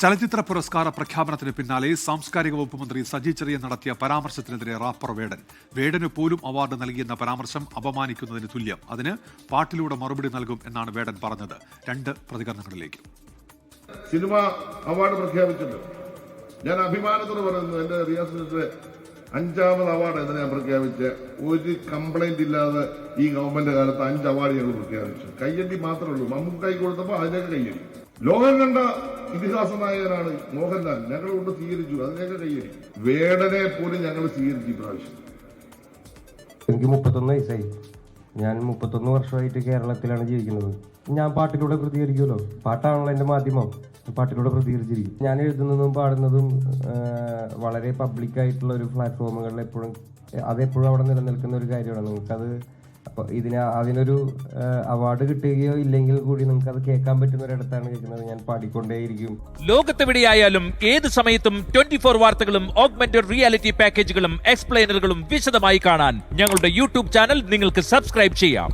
ചലച്ചിത്ര പുരസ്കാര പ്രഖ്യാപനത്തിന് പിന്നാലെ സാംസ്കാരിക വകുപ്പ് മന്ത്രി സജി ചെറിയാൻ നടത്തിയ പരാമർശത്തിനെതിരെ റാപ്പർ വേടന് പോലും അവാർഡ് നൽകിയെന്ന പരാമർശം അപമാനിക്കുന്നതിന് തുല്യം. അതിന് പാട്ടിലൂടെ മറുപടി നൽകും എന്നാണ് വേടൻ പറഞ്ഞത്. രണ്ട് പ്രതികരണങ്ങളിലേക്ക്. സിനിമ അവാർഡ് പ്രഖ്യാപിച്ചിട്ടുണ്ട്. ഞാൻ അഭിമാനത്തോടെ പറയുന്നു, എന്റെ റിയാസിന്റെ 5ാമത് അവാർഡ് എന്ന് ഞാൻ പ്രഖ്യാപിച്ച ഒരു കംപ്ലൈന്റ് ഇല്ലാതെ ഈ ഗവൺമെന്റ് കാലത്ത് 5 അവാർഡ് ഞങ്ങൾ പ്രഖ്യാപിച്ചു. കയ്യടി മാത്രമേ ഉള്ളൂ. മമ്മൂക്ക് കൈ കൊടുത്തപ്പോൾ അതിലേക്ക് കയ്യടി. ലോകം കണ്ട ഇതിഹാസ നായകനാണ് മോഹൻലാൽ. ഞങ്ങൾ കൊണ്ട് സ്വീകരിച്ചു, അതിലേക്ക് കയ്യടി. വേടനെ പോലും ഞങ്ങൾ സ്വീകരിച്ചു ഇപ്രാവശ്യം. എനിക്ക് 31 വയസ്സായി. ഞാൻ 31 വർഷമായിട്ട് കേരളത്തിലാണ് ജീവിക്കുന്നത്. ഞാൻ പാട്ടിലൂടെ പ്രതികരിക്കുമല്ലോ. പാട്ടാണല്ലോ എന്റെ മാധ്യമം. പാട്ടിലൂടെ പ്രതികരിച്ചിരിക്കും. ഞാൻ എഴുതുന്നതും പാടുന്നതും വളരെ പബ്ലിക്കായിട്ടുള്ള ഒരു പ്ലാറ്റ്ഫോമുകളിൽ അതെപ്പോഴും അവിടെ നിലനിൽക്കുന്ന ഒരു കാര്യമാണ്. നിങ്ങൾക്കത് അപ്പോൾ അതിനൊരു അവാർഡ് കിട്ടുകയോ ഇല്ലെങ്കിൽ കൂടി നിങ്ങൾക്ക് അത് കേൾക്കാൻ പറ്റുന്ന ഒരിടത്താണ് കേൾക്കുന്നത്. ഞാൻ പാടിക്കൊണ്ടേയിരിക്കും. ലോകത്തെവിടെയായാലും ഏത് സമയത്തും 24 വാർത്തകളും ഓഗ്മെന്റഡ് റിയാലിറ്റി പാക്കേജുകളും എക്സ്പ്ലെയിനറുകളും വിശദമായി കാണാൻ ഞങ്ങളുടെ യൂട്യൂബ് ചാനൽ നിങ്ങൾക്ക് സബ്സ്ക്രൈബ് ചെയ്യാം.